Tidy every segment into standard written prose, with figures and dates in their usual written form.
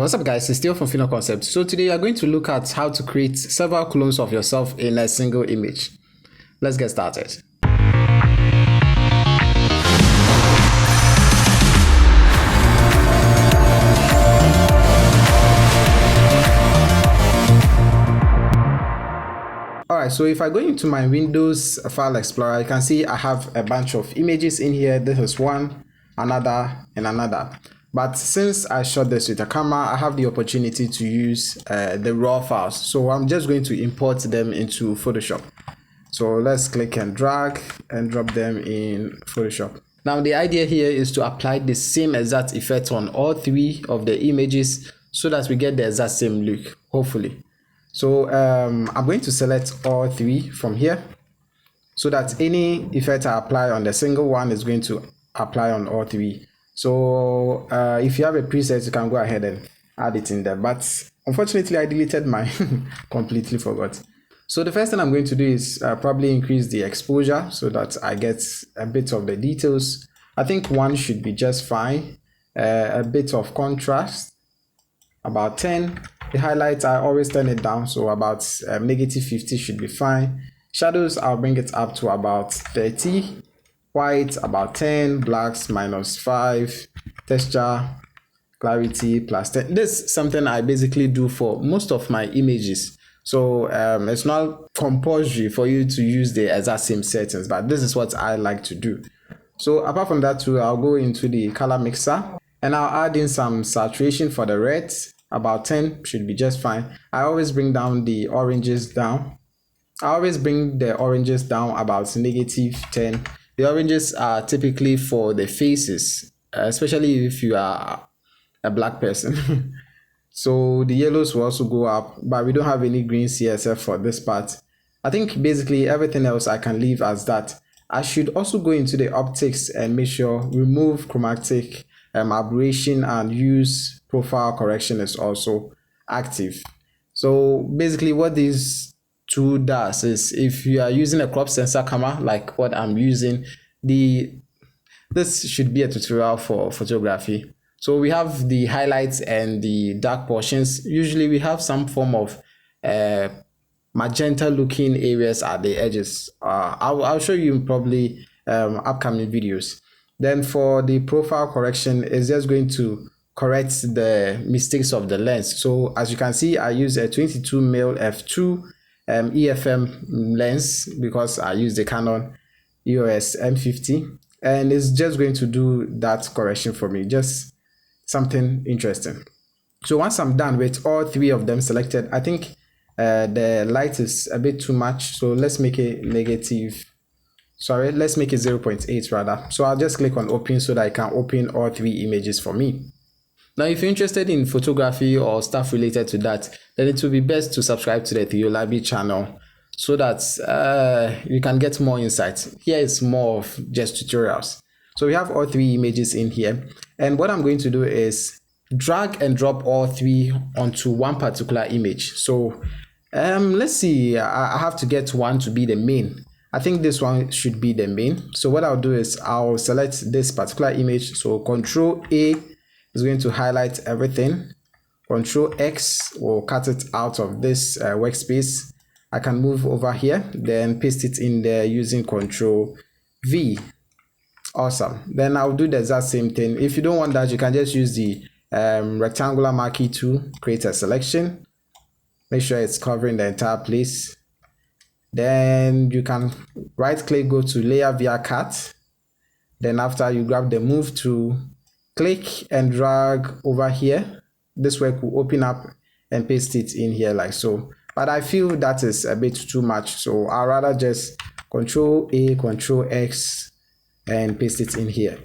What's up guys, it's still from Final Concept. So today we are going to look at how to create several clones of yourself in a single image. Let's get started. Alright, so if I go into my Windows File Explorer, you can see I have a bunch of images in here. This is one, another, and another. But since I shot this with a camera, I have the opportunity to use the raw files. So I'm just going to import them into Photoshop. So let's click and drag and drop them in Photoshop. Now the idea here is to apply the same exact effect on all three of the images so that we get the exact same look, hopefully. So I'm going to select all three from here so that any effect I apply on the single one is going to apply on all three. So if you have a preset, you can go ahead and add it in there. But unfortunately, I deleted mine, completely forgot. So the first thing I'm going to do is probably increase the exposure so that I get a bit of the details. I think 1 should be just fine. A bit of contrast, about 10. The highlights, I always turn it down, so about -50 should be fine. Shadows, I'll bring it up to about 30. White about 10, blacks -5, texture, clarity +10. This is something I basically do for most of my images. So it's not compulsory for you to use the exact same settings, but this is what I like to do. So apart from that too, I'll go into the color mixer and I'll add in some saturation for the reds. About 10 should be just fine. I always bring down the oranges down. I always bring the oranges down about -10. The oranges are typically for the faces, especially if you are a black person. So the yellows will also go up, but we don't have any greens here except for this part. I think basically everything else I can leave as that. I should also go into the optics and make sure remove chromatic aberration and use profile correction is also active. So basically what these tool does is, if you are using a crop sensor camera like what I'm using, this should be a tutorial for photography. So we have the highlights and the dark portions. Usually we have some form of magenta looking areas at the edges. I'll show you in probably upcoming videos. Then for the profile correction, it's just going to correct the mistakes of the lens. So as you can see, I use a 22mm f2 EFM lens because I use the Canon EOS M50, and it's just going to do that correction for me, just something interesting. So once I'm done with all three of them selected, I think the light is a bit too much, so let's make it let's make it 0.8 rather. So I'll just click on open so that I can open all three images for me. Now, if you're interested in photography or stuff related to that, then it will be best to subscribe to the Theolabi channel so that you can get more insights. Here is more of just tutorials. So we have all three images in here. And what I'm going to do is drag and drop all three onto one particular image. So let's see, I have to get one to be the main. I think this one should be the main. So what I'll do is I'll select this particular image. So Control A is going to highlight everything. Control X will cut it out of this workspace. I can move over here, then paste it in there using Control V. Awesome. Then I'll do the exact same thing. If you don't want that, you can just use the rectangular marquee tool, create a selection. Make sure it's covering the entire place. Then you can right click, go to layer via cut. Then after, you grab the move tool, click and drag over here. This work will open up and paste it in here like so. But I feel that is a bit too much, so I'll rather just Control A, Control X and paste it in here.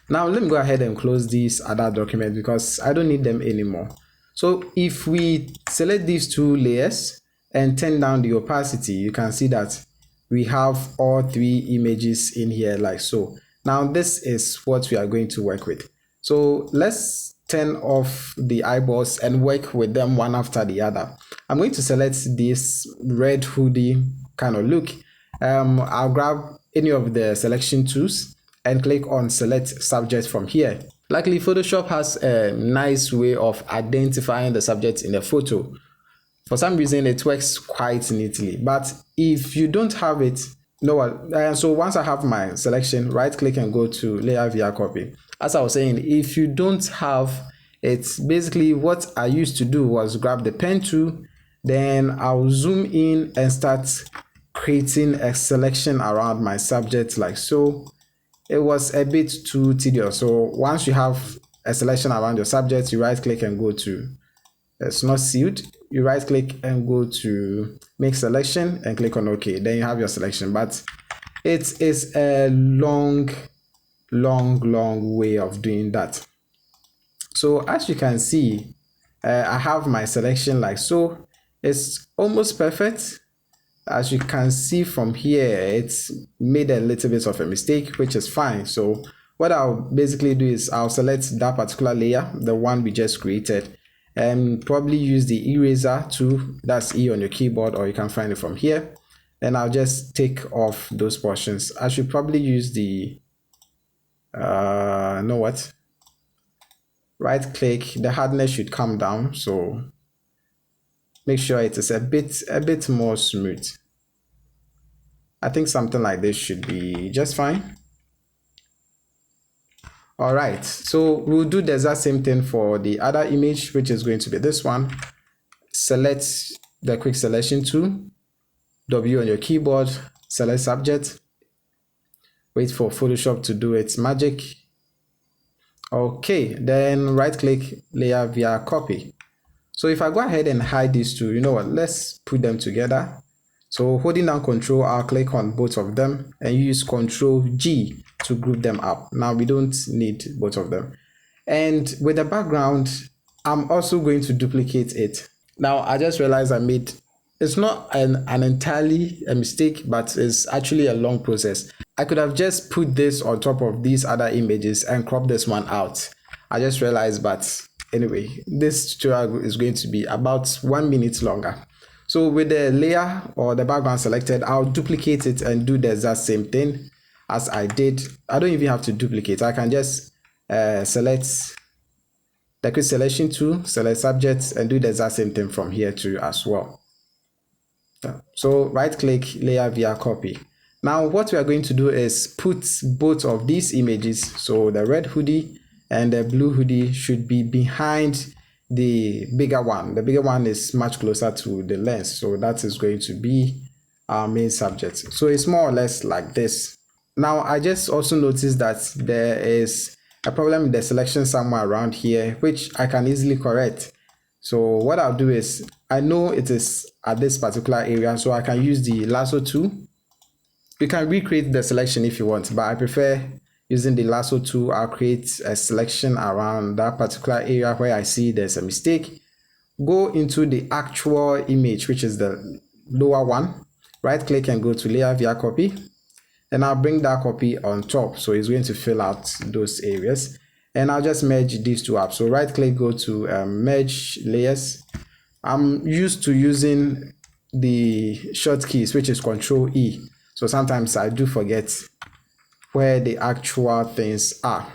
Now let me go ahead and close these other documents because I don't need them anymore. So if we select these two layers and turn down the opacity, you can see that we have all three images in here like so. Now this is what we are going to work with. So let's turn off the eyeballs and work with them one after the other. I'm going to select this red hoodie kind of look. I'll grab any of the selection tools and click on select subject from here. Luckily, Photoshop has a nice way of identifying the subject in the photo. For some reason, it works quite neatly. But if you don't have it, you know what? So once I have my selection, right click and go to layer via copy. As I was saying, if you don't have it, basically what I used to do was grab the pen tool, then I'll zoom in and start creating a selection around my subject like so. It was a bit too tedious. So once you have a selection around your subject, you right click and go to it's not sealed. You right click and go to make selection and click on OK. Then you have your selection. But it is a long way of doing that. So as you can see, I have my selection like so. It's almost perfect. As you can see from here, it's made a little bit of a mistake, which is fine. So what I'll basically do is I'll select that particular layer, the one we just created, and probably use the eraser tool, that's E on your keyboard, or you can find it from here. And I'll just take off those portions. I should probably use the know what? Right click, the hardness should come down, so make sure it is a bit more smooth. I think something like this should be just fine. All right, so we'll do the exact same thing for the other image, which is going to be this one. Select the quick selection tool, W on your keyboard, select subject, wait for Photoshop to do its magic. Okay, then right click, layer via copy. So if I go ahead and hide these two, you know what, let's put them together. So holding down Control, I'll click on both of them and use Control G to group them up. Now we don't need both of them. And with the background, I'm also going to duplicate it. Now I just realized it's not an entirely a mistake, but it's actually a long process. I could have just put this on top of these other images and crop this one out. I just realized, but anyway, this tutorial is going to be about 1 minute longer. So with the layer or the background selected, I'll duplicate it and do the exact same thing as I did. I don't even have to duplicate. I can just select the quick selection tool, select subjects, and do the exact same thing from here too as well. So right click, layer via copy. Now what we are going to do is put both of these images, so the red hoodie and the blue hoodie should be behind the bigger one. The bigger one is much closer to the lens, so that is going to be our main subject. So it's more or less like this. Now I just also noticed that there is a problem with the selection somewhere around here, which I can easily correct. So what I'll do is, I know it is at this particular area, so I can use the lasso tool. You can recreate the selection if you want, but I prefer using the lasso tool. I'll create a selection around that particular area where I see there's a mistake. Go into the actual image, which is the lower one. Right click and go to layer via copy. And I'll bring that copy on top. So it's going to fill out those areas. And I'll just merge these two up. So right click, go to merge layers. I'm used to using the shortkeys, which is Control E. So sometimes I do forget where the actual things are.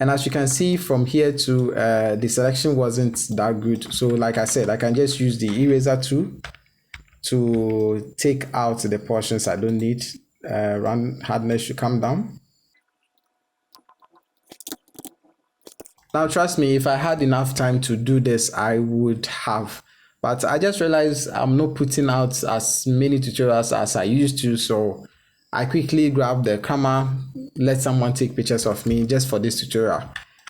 And as you can see from here to the selection wasn't that good. So like I said, I can just use the eraser tool to take out the portions I don't need. Run hardness should come down. Now trust me, if I had enough time to do this, I would have. But I just realized I'm not putting out as many tutorials as I used to, so I quickly grabbed the camera, let someone take pictures of me just for this tutorial.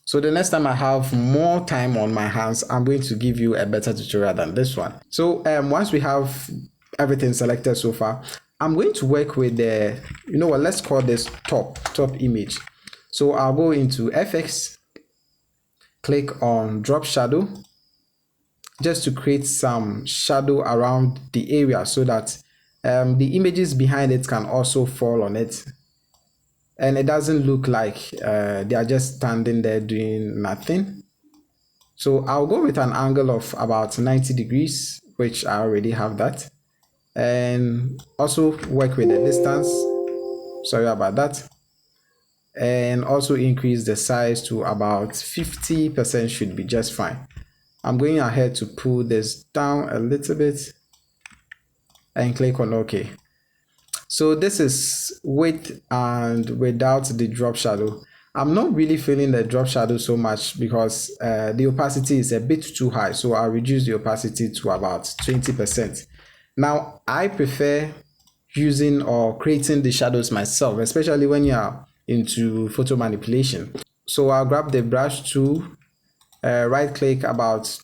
So the next time I have more time on my hands, I'm going to give you a better tutorial than this one. So once we have everything selected so far, I'm going to work with the, you know what, let's call this top image. So I'll go into FX, click on drop shadow, just to create some shadow around the area so that the images behind it can also fall on it. And it doesn't look like they are just standing there doing nothing. So I'll go with an angle of about 90 degrees, which I already have that. And also work with the distance. Sorry about that. and also increase the size to about 50% should be just fine. I'm going ahead to pull this down a little bit and click on OK. So this is with and without the drop shadow. I'm not really feeling the drop shadow so much because the opacity is a bit too high. So I'll reduce the opacity to about 20%. Now, I prefer using or creating the shadows myself, especially when you are into photo manipulation. So I'll grab the brush tool, right click about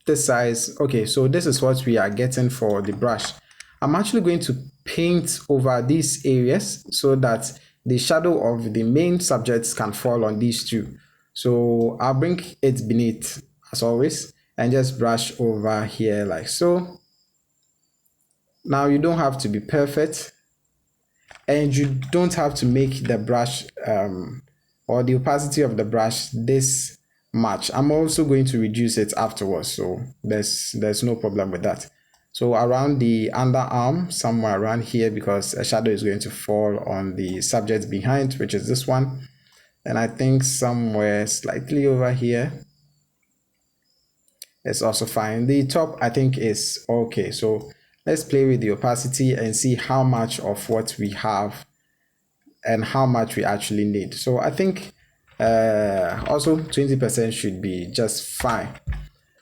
this size. Okay, so this is what we are getting for the brush. I'm actually going to paint over these areas so that the shadow of the main subjects can fall on these two. So I'll bring it beneath as always and just brush over here like so. Now you don't have to be perfect and you don't have to make the brush or the opacity of the brush this much. I'm also going to reduce it afterwards, so there's no problem with that. So around the underarm, somewhere around here, because a shadow is going to fall on the subject behind, which is this one. And I think somewhere slightly over here is also fine. The top I think is okay. So let's play with the opacity and see how much of what we have and how much we actually need. So I think also 20% should be just fine.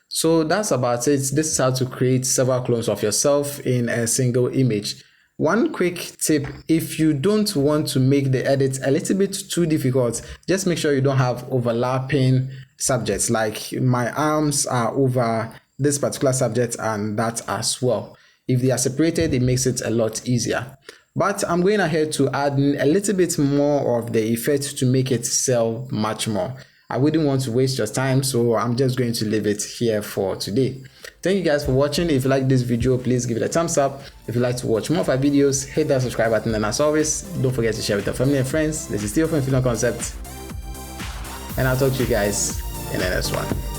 So that's about it. This is how to create several clones of yourself in a single image. One quick tip, if you don't want to make the edit a little bit too difficult, just make sure you don't have overlapping subjects. Like my arms are over this particular subject and that as well. If they are separated, it makes it a lot easier. But I'm going ahead to add in a little bit more of the effect to make it sell much more. I wouldn't want to waste your time, so I'm just going to leave it here for today. Thank you guys for watching. If you like this video, please give it a thumbs up. If you'd like to watch more of our videos, hit that subscribe button, and as always, don't forget to share with your family and friends. This is Theo from Infinite Concept, and I'll talk to you guys in the next one.